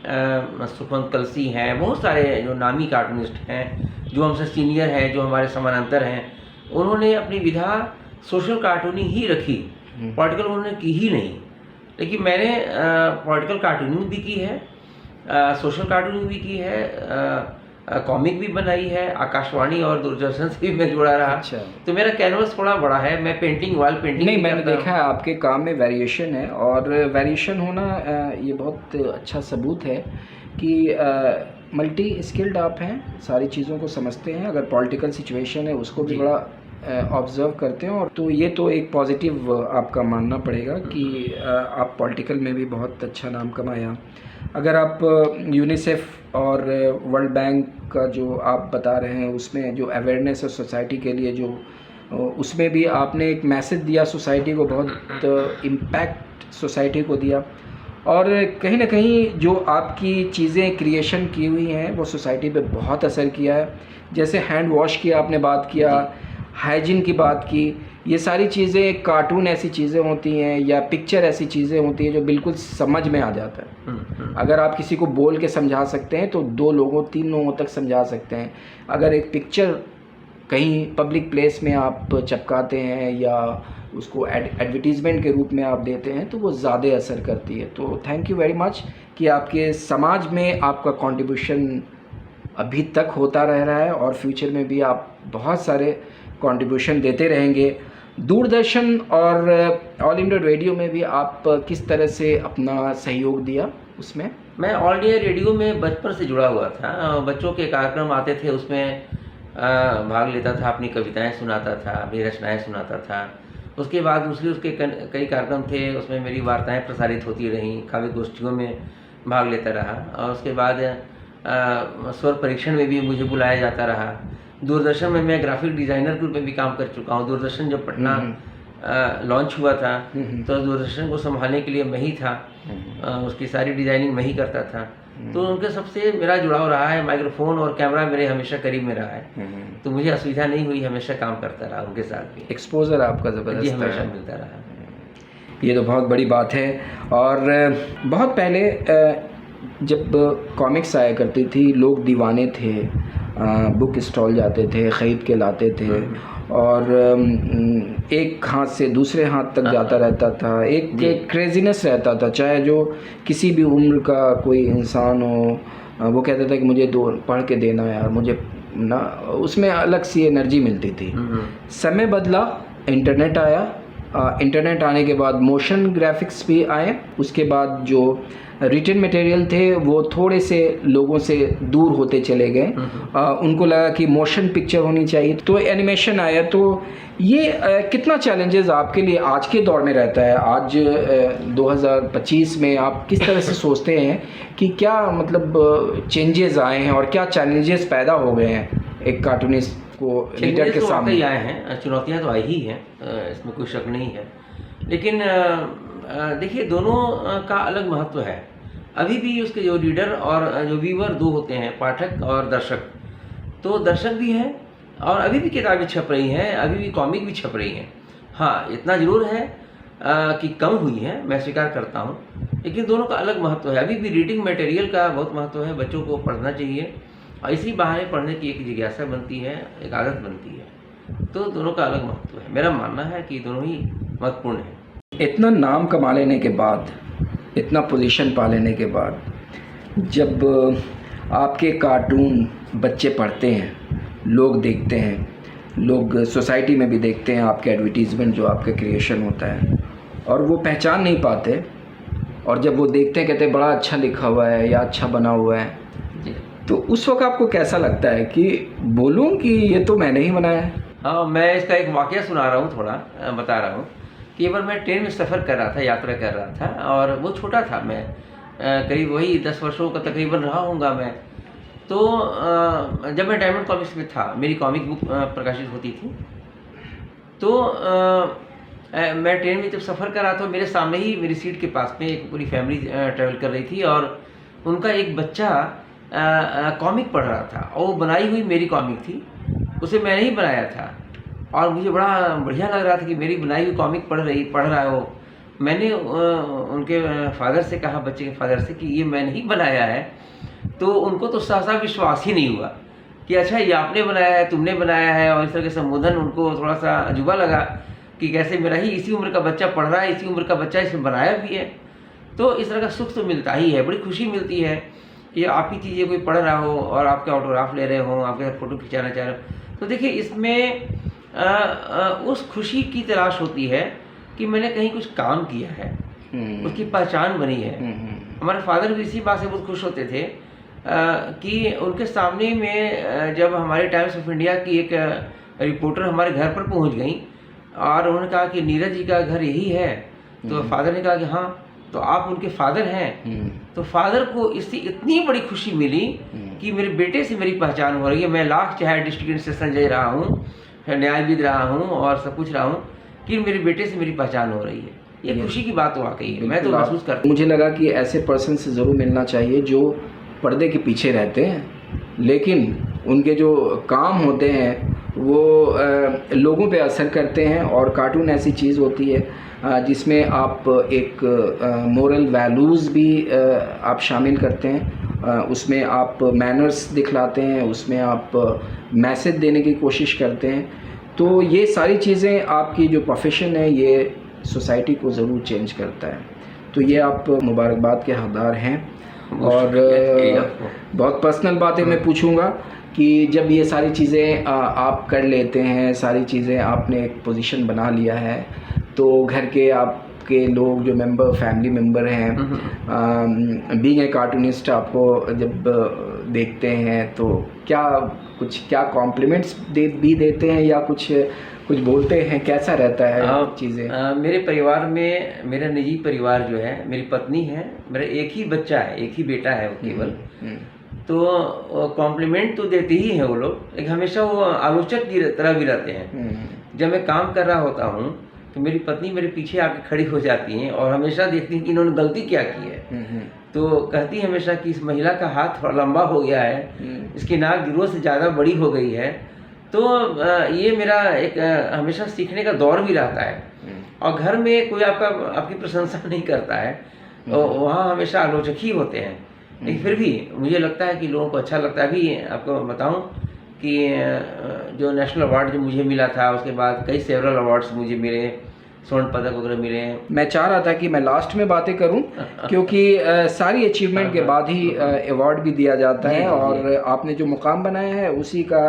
सुखवंत कलसी हैं, बहुत सारे जो नामी कार्टूनिस्ट हैं जो हमसे सीनियर हैं, जो हमारे समानांतर हैं, उन्होंने अपनी विधा सोशल कार्टूनिंग ही रखी, पॉलिटिकल उन्होंने की ही नहीं। लेकिन मैंने पॉलिटिकल कार्टूनिंग भी की है, सोशल कार्टूनिंग भी की है, कॉमिक भी बनाई है, आकाशवाणी और दूरदर्शन से भी मैं जुड़ा रहा। अच्छा। तो मेरा कैनवस थोड़ा बड़ा है, मैं पेंटिंग, वॉल पेंटिंग नहीं, मैंने देखा है आपके काम में वेरिएशन है, और वेरिएशन होना ये बहुत अच्छा सबूत है कि मल्टी स्किल्ड आप हैं, सारी चीज़ों को समझते हैं, अगर पॉलिटिकल सिचुएशन है उसको भी बड़ा ऑब्ज़र्व करते हैं। और तो ये तो एक पॉजिटिव आपका मानना पड़ेगा कि आप पॉलिटिकल में भी बहुत अच्छा नाम कमाया। अगर आप यूनिसेफ और वर्ल्ड बैंक का जो आप बता रहे हैं, उसमें जो अवेयरनेस है सोसाइटी के लिए, जो उसमें भी आपने एक मैसेज दिया सोसाइटी को, बहुत इम्पैक्ट सोसाइटी को दिया। और कहीं ना कहीं जो आपकी चीज़ें क्रिएशन की हुई हैं वो सोसाइटी पे बहुत असर किया है। जैसे हैंड वॉश की आपने बात किया, हाइजीन की बात की, ये सारी चीज़ें, कार्टून ऐसी चीज़ें होती हैं या पिक्चर ऐसी चीज़ें होती हैं जो बिल्कुल समझ में आ जाता है। अगर आप किसी को बोल के समझा सकते हैं तो 2 लोगों 3 लोगों तक समझा सकते हैं। अगर एक पिक्चर कहीं पब्लिक प्लेस में आप चिपकाते हैं या उसको एडवर्टीज़मेंट के रूप में आप देते हैं तो वो ज़्यादा असर करती है। तो थैंक यू वेरी मच कि आपके समाज में आपका कंट्रीब्यूशन अभी तक होता रह रहा है और फ्यूचर में भी आप बहुत सारे कंट्रीब्यूशन देते रहेंगे। दूरदर्शन और ऑल इंडिया रेडियो में भी आप किस तरह से अपना सहयोग दिया उसमें? मैं ऑल इंडिया रेडियो में बचपन से जुड़ा हुआ था, बच्चों के कार्यक्रम आते थे, उसमें भाग लेता था, अपनी कविताएं सुनाता था, अपनी रचनाएं सुनाता था। उसके बाद दूसरे उसके कई कार्यक्रम थे, उसमें मेरी वार्ताएं प्रसारित होती रहीं, काव्य गोष्ठियों में भाग लेता रहा। और उसके बाद स्वर परीक्षण में भी मुझे बुलाया जाता रहा। दूरदर्शन में मैं ग्राफिक डिज़ाइनर के रूप में भी काम कर चुका हूँ। दूरदर्शन जब पटना लॉन्च हुआ था तो दूरदर्शन को संभालने के लिए मैं ही था, उसकी सारी डिज़ाइनिंग मैं ही करता था। तो उनके सबसे मेरा जुड़ाव रहा है, माइक्रोफोन और कैमरा मेरे हमेशा करीब में रहा है, तो मुझे असुविधा नहीं हुई, हमेशा काम करता रहा उनके साथ भी। एक्सपोजर आपका ज़बरदस्त हमेशा मिलता रहा। ये तो बहुत बड़ी बात है। और बहुत पहले जब कॉमिक्स आया करती थी, लोग दीवाने थे, बुक स्टॉल जाते थे, ख़रीद के लाते थे और एक हाथ से दूसरे हाथ तक जाता रहता था। एक क्रेज़ीनेस रहता था, चाहे जो किसी भी उम्र का कोई इंसान हो, वो कहता था कि मुझे पढ़ के देना यार, मुझे ना, उसमें अलग सी एनर्जी मिलती थी। समय बदला, इंटरनेट आया, इंटरनेट आने के बाद मोशन ग्राफिक्स भी आए, उसके बाद जो रिटन मटेरियल थे वो थोड़े से लोगों से दूर होते चले गए। उनको लगा कि मोशन पिक्चर होनी चाहिए, तो एनिमेशन आया। तो ये कितना चैलेंजेस आपके लिए आज के दौर में रहता है? आज 2025 में आप किस तरह से सोचते हैं कि क्या मतलब चेंजेस आए हैं और क्या चैलेंजेस पैदा हो गए हैं एक कार्टूनिस्ट को रीडर के सामने? ही आए हैं, चुनौतियाँ तो आई ही हैं, इसमें कोई शक नहीं है। लेकिन देखिए, दोनों का अलग महत्व है। अभी भी उसके जो रीडर और जो व्यूअर दो होते हैं, पाठक और दर्शक, तो दर्शक भी हैं और अभी भी किताबें छप रही हैं, अभी भी कॉमिक भी छप रही हैं। हाँ, इतना ज़रूर है कि कम हुई है, मैं स्वीकार करता हूँ, लेकिन दोनों का अलग महत्व है। अभी भी रीडिंग मटेरियल का बहुत महत्व है, बच्चों को पढ़ना चाहिए और इसी बहाने पढ़ने की एक जिज्ञासा बनती है, एक आदत बनती है। तो दोनों का अलग महत्व है। मेरा मानना है कि दोनों ही महत्वपूर्ण है। इतना नाम कमा लेने के बाद इतना पोजीशन पा लेने के बाद जब आपके कार्टून बच्चे पढ़ते हैं, लोग देखते हैं, लोग सोसाइटी में भी देखते हैं आपके एडवर्टीज़मेंट जो आपका क्रिएशन होता है, और वो पहचान नहीं पाते, और जब वो देखते हैं कहते हैं बड़ा अच्छा लिखा हुआ है या अच्छा बना हुआ है, तो उस वक्त आपको कैसा लगता है कि बोलूं कि ये तो मैंने ही बनाया है? हाँ, मैं इसका एक वाकया सुना रहा हूँ, थोड़ा बता रहा हूँ कि एक बार मैं ट्रेन में सफ़र कर रहा था, यात्रा कर रहा था, और वो छोटा था, मैं करीब वही 10 वर्षों का तकरीबन रहा हूँगा मैं। तो जब मैं डायमंड कॉमिक्स में था, मेरी कॉमिक बुक प्रकाशित होती थी, तो मैं ट्रेन में जब सफ़र कर रहा था, मेरे सामने ही मेरी सीट के पास में एक पूरी फैमिली ट्रैवल कर रही थी, और उनका एक बच्चा कॉमिक पढ़ रहा था, और वो बनाई हुई मेरी कॉमिक थी, उसे मैंने ही बनाया था, और मुझे बड़ा बढ़िया लग रहा था कि मेरी बनाई हुई कॉमिक पढ़ रहा है वो। मैंने उनके फादर से कहा, बच्चे के फादर से, कि ये मैंने ही बनाया है। तो उनको तो सहसा विश्वास ही नहीं हुआ कि अच्छा ये आपने बनाया है, तुमने बनाया है, और इस तरह के संबोधन उनको थोड़ा सा अजूबा लगा कि कैसे मेरा ही इसी उम्र का बच्चा पढ़ रहा है, इसी उम्र का बच्चा इसमें बनाया भी है। तो इस तरह का सुख तो मिलता ही है, बड़ी खुशी मिलती है कि आप ही चीज़ें कोई पढ़ रहा हो और आपके ऑटोग्राफ ले रहे हो, आपके साथ फ़ोटो खिंचाना चाह रहे हो। तो देखिए, इसमें उस खुशी की तलाश होती है कि मैंने कहीं कुछ काम किया है, उसकी पहचान बनी है। हमारे फादर भी इसी बात से बहुत खुश होते थे कि उनके सामने में जब हमारे टाइम्स ऑफ इंडिया की एक रिपोर्टर हमारे घर पर पहुंच गई और उन्होंने कहा कि नीरज जी का घर यही है, तो फादर ने कहा कि हाँ, तो आप उनके फादर हैं। तो फादर को इससे इतनी बड़ी खुशी मिली कि मेरे बेटे से मेरी पहचान हो रही है। मैं लाख चाहे डिस्ट्रिक्ट सेशन जज रहा हूँ, न्यायविद रहा हूँ और सब कुछ रहा हूँ, कि मेरे बेटे से मेरी पहचान हो रही है। ये खुशी की बात वाकई है, मैं तो महसूस करता हूँ। मुझे लगा कि ऐसे पर्सन से ज़रूर मिलना चाहिए जो पर्दे के पीछे रहते हैं, लेकिन उनके जो काम होते हैं वो लोगों पे असर करते हैं। और कार्टून ऐसी चीज़ होती है जिसमें आप एक मोरल वैल्यूज़ भी आप शामिल करते हैं, उसमें आप मैनर्स दिखलाते हैं, उसमें आप मैसेज देने की कोशिश करते हैं। तो ये सारी चीज़ें आपकी जो प्रोफेशन है ये सोसाइटी को ज़रूर चेंज करता है। तो ये आप मुबारकबाद के हकदार हैं। और बहुत पर्सनल बातें मैं पूछूंगा कि जब ये सारी चीज़ें आप कर लेते हैं, सारी चीज़ें आपने एक पोजीशन बना लिया है, तो घर के आपके लोग जो मेंबर, फैमिली मेंबर हैं, बीइंग ए कार्टूनिस्ट, आपको जब देखते हैं तो क्या कॉम्प्लीमेंट्स भी देते हैं या कुछ बोलते हैं? कैसा रहता है चीज़ें? मेरे परिवार में, मेरा निजी परिवार जो है, मेरी पत्नी है, मेरा एक ही बच्चा है, एक ही बेटा है वो केवल। तो कॉम्प्लीमेंट तो देते ही हैं वो लोग, लेकिन हमेशा वो आलोचक की तरह भी रहते हैं। जब मैं काम कर रहा होता हूँ तो मेरी पत्नी मेरे पीछे आके खड़ी हो जाती हैं और हमेशा देखती हैं कि इन्होंने गलती क्या की है। तो कहती है हमेशा कि इस महिला का हाथ थोड़ा लंबा हो गया है, इसकी नाक ज़रूरत से ज़्यादा बड़ी हो गई है। तो ये मेरा एक हमेशा सीखने का दौर भी रहता है। और घर में कोई आपकी प्रशंसा नहीं करता है, तो वहाँ हमेशा आलोचक ही होते हैं। लेकिन फिर भी मुझे लगता है कि लोगों को अच्छा लगता है। अभी आपको बताऊं कि जो नेशनल अवार्ड जो मुझे मिला था, उसके बाद कई सेवरल अवार्ड्स मुझे मिले, स्वर्ण पदक वगैरह मिले। मैं चाह रहा था कि मैं लास्ट में बातें करूं क्योंकि सारी अचीवमेंट के बाद ही अवार्ड भी दिया जाता है। और आपने जो मुकाम बनाया है उसी का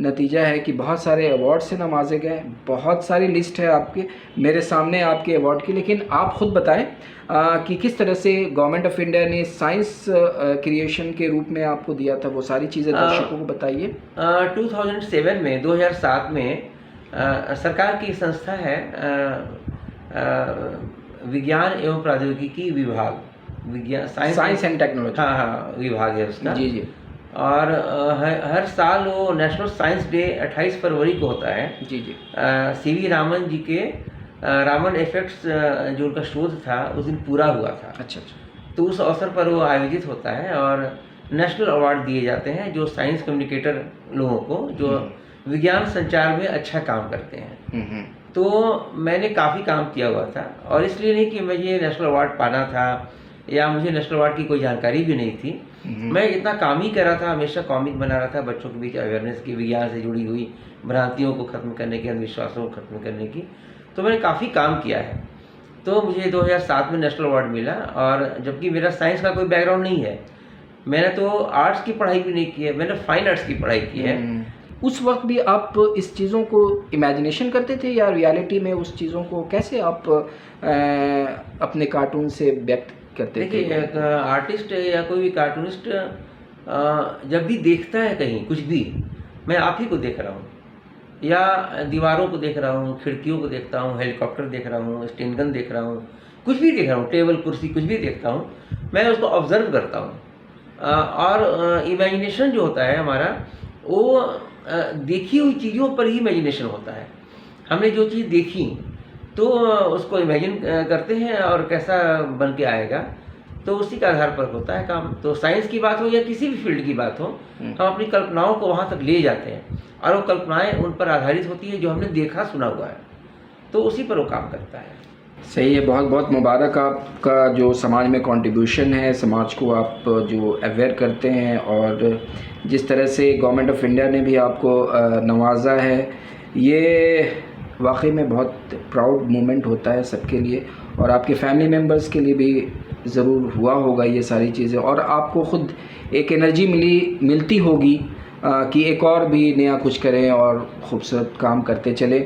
नतीजा है कि बहुत सारे अवार्ड से नवाजे गए। बहुत सारी लिस्ट है आपके मेरे सामने आपके अवार्ड की, लेकिन आप खुद बताएं कि किस तरह से गवर्नमेंट ऑफ इंडिया ने साइंस क्रिएशन के रूप में आपको दिया था, वो सारी चीज़ें दर्शकों को बताइए। 2007 में सरकार की संस्था है विज्ञान एवं प्रौद्योगिकी विभाग, साइंस एंड टेक्नोलॉजी, हाँ विभाग है उसका। जी जी। और हर साल वो नेशनल साइंस डे 28 फरवरी को होता है। जी जी। सीवी रामन जी के रामन इफेक्ट्स जो उनका शोध था उस दिन पूरा हुआ था। अच्छा अच्छा। तो उस अवसर पर वो आयोजित होता है और नेशनल अवार्ड दिए जाते हैं जो साइंस कम्युनिकेटर लोगों को, जो विज्ञान संचार में अच्छा काम करते हैं। तो मैंने काफ़ी काम किया हुआ था, और इसलिए नहीं कि मुझे नेशनल अवार्ड पाना था या मुझे नेशनल अवार्ड की कोई जानकारी भी नहीं थी। मैं इतना काम ही कर रहा था, हमेशा कॉमिक बना रहा था बच्चों के बीच अवेयरनेस की, विज्ञान से जुड़ी हुई भ्रांतियों को ख़त्म करने की, अंधविश्वासों को ख़त्म करने की। तो मैंने काफ़ी काम किया है। तो मुझे 2007 में नेशनल अवार्ड मिला, और जबकि मेरा साइंस का कोई बैकग्राउंड नहीं है, मैंने तो आर्ट्स की पढ़ाई भी नहीं की है, मैंने फाइन आर्ट्स की पढ़ाई की है। उस वक्त भी आप इस चीज़ों को इमेजिनेशन करते थे या रियलिटी में उस चीज़ों को कैसे आप अपने कार्टून से व्यक्त करते थे? देखिए, एक आर्टिस्ट या कोई भी कार्टूनिस्ट जब भी देखता है कहीं कुछ भी, मैं आप ही को देख रहा हूँ, या दीवारों को देख रहा हूँ, खिड़कियों को देखता हूँ, हेलीकॉप्टर देख रहा हूँ, स्टेन गन देख रहा हूँ, कुछ भी देख रहा हूँ, टेबल कुर्सी कुछ भी देखता हूँ, मैं उसको ऑब्जर्व करता हूँ। और इमेजिनेशन जो होता है हमारा, वो देखी हुई चीज़ों पर ही इमेजिनेशन होता है। हमने जो चीज़ देखी तो उसको इमेजिन करते हैं और कैसा बन के आएगा, तो उसी के आधार पर होता है काम। तो साइंस की बात हो या किसी भी फील्ड की बात हो, हम अपनी कल्पनाओं को वहाँ तक ले जाते हैं, और वो कल्पनाएं उन पर आधारित होती है जो हमने देखा सुना हुआ है, तो उसी पर वो काम करता है। सही है, बहुत बहुत मुबारक आपका जो समाज में कंट्रीब्यूशन है, समाज को आप जो अवेयर करते हैं, और जिस तरह से गवर्नमेंट ऑफ इंडिया ने भी आपको नवाजा है, ये वाकई में बहुत प्राउड मोमेंट होता है सबके लिए, और आपके फैमिली मेम्बर्स के लिए भी ज़रूर हुआ होगा ये सारी चीज़ें, और आपको ख़ुद एक एनर्जी मिलती होगी कि एक और भी नया कुछ करें और ख़ूबसूरत काम करते चले।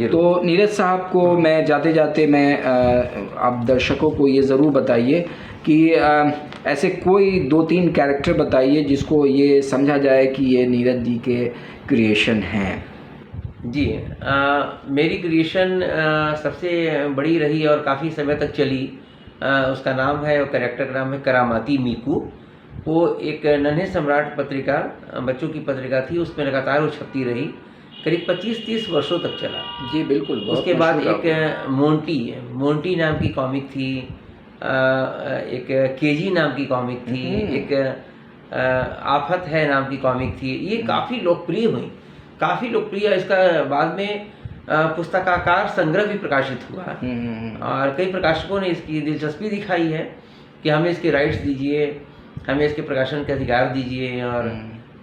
तो नीरज साहब को मैं जाते जाते आप दर्शकों को ये ज़रूर बताइए कि ऐसे कोई 2-3 कैरेक्टर बताइए जिसको ये समझा जाए कि ये नीरज जी के क्रिएशन हैं। जी, मेरी क्रिएशन सबसे बड़ी रही और काफ़ी समय तक चली। उसका नाम है, कैरेक्टर का नाम है करामाती मीकू। वो एक नन्हे सम्राट पत्रिका, बच्चों की पत्रिका थी, उसमें लगातार वो छपती रही, करीब 25-30 वर्षों तक चला। जी बिल्कुल। उसके बाद एक मोंटी नाम की कॉमिक थी, एक केजी नाम की कॉमिक थी, एक आफत है नाम की कॉमिक थी। ये काफ़ी लोकप्रिय हुई, काफ़ी लोकप्रिय। इसका बाद में पुस्तकाकार संग्रह भी प्रकाशित हुआ, और कई प्रकाशकों ने इसकी दिलचस्पी दिखाई है कि हमें इसके राइट्स दीजिए, हमें इसके प्रकाशन के अधिकार दीजिए, और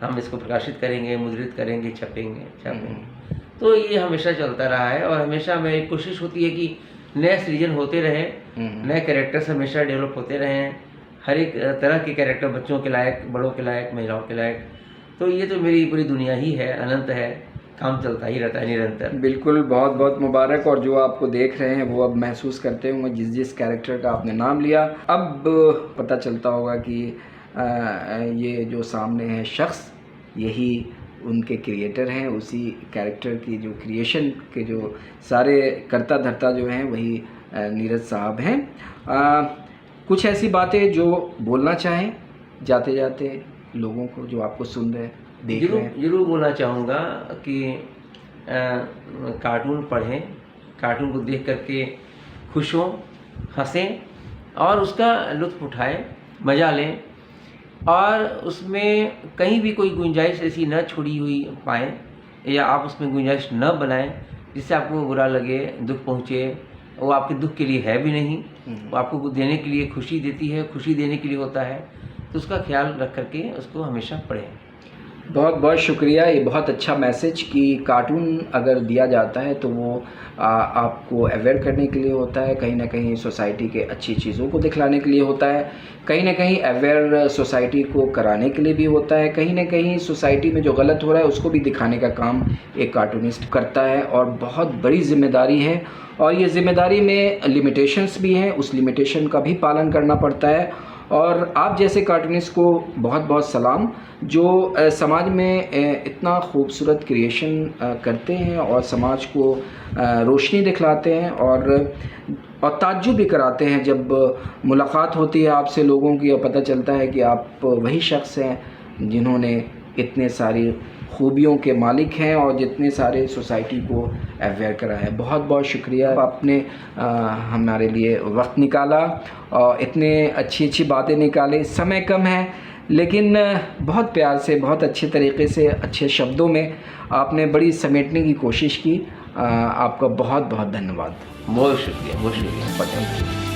हम इसको प्रकाशित करेंगे, मुद्रित करेंगे, छापेंगे। तो ये हमेशा चलता रहा है, और हमेशा मेरी कोशिश होती है कि नए सृजन होते रहे, नए कैरेक्टर्स हमेशा डेवलप होते रहें, हर एक तरह के कैरेक्टर, बच्चों के लायक, बड़ों के लायक, महिलाओं के लायक। तो ये तो मेरी पूरी दुनिया ही है, अनंत है, काम चलता ही रहता है निरंतर। बिल्कुल, बहुत बहुत मुबारक। और जो आपको देख रहे हैं वो अब महसूस करते होंगे जिस कैरेक्टर का आपने नाम लिया, अब पता चलता होगा कि ये जो सामने है शख्स, यही उनके क्रिएटर हैं, उसी कैरेक्टर की जो क्रिएशन के जो सारे करता धरता जो हैं वही नीरज साहब हैं। कुछ ऐसी बातें जो बोलना चाहें जाते जाते लोगों को जो आपको सुन रहे देख रहे हैं? जरूर बोलना चाहूँगा कि कार्टून पढ़ें, कार्टून को देख करके खुश हों, हंसें, और उसका लुत्फ़ उठाएं, मज़ा लें, और उसमें कहीं भी कोई गुंजाइश ऐसी न छोड़ी हुई पाएँ, या आप उसमें गुंजाइश न बनाएं जिससे आपको बुरा लगे, दुख पहुँचे। वो आपके दुख के लिए है भी नहीं, वो आपको देने के लिए खुशी देती है, खुशी देने के लिए होता है। तो उसका ख्याल रख करके उसको हमेशा पढ़ें। बहुत बहुत शुक्रिया। ये बहुत अच्छा मैसेज कि कार्टून अगर दिया जाता है तो वो आपको अवेयर करने के लिए होता है, कहीं ना कहीं सोसाइटी के अच्छी चीज़ों को दिखलाने के लिए होता है, कहीं ना कहीं अवेयर सोसाइटी को कराने के लिए भी होता है, कहीं ना कहीं सोसाइटी में जो गलत हो रहा है उसको भी दिखाने का काम एक कार्टूनिस्ट करता है, और बहुत बड़ी जिम्मेदारी है। और ये ज़िम्मेदारी में लिमिटेशंस भी हैं, उस लिमिटेशन का भी पालन करना पड़ता है। और आप जैसे कार्टूनिस्ट को बहुत बहुत सलाम, जो समाज में इतना खूबसूरत क्रिएशन करते हैं और समाज को रोशनी दिखलाते हैं, और ताज्जुब भी कराते हैं जब मुलाकात होती है आपसे लोगों की, और पता चलता है कि आप वही शख्स हैं जिन्होंने इतने सारी खूबियों के मालिक हैं और जितने सारे सोसाइटी को अवेयर करा है। बहुत बहुत शुक्रिया, आपने हमारे लिए वक्त निकाला और इतने अच्छी अच्छी बातें निकाले। समय कम है लेकिन बहुत प्यार से, बहुत अच्छे तरीक़े से, अच्छे शब्दों में आपने बड़ी समेटने की कोशिश की। आपका बहुत बहुत धन्यवाद। बहुत शुक्रिया, बहुत शुक्रिया।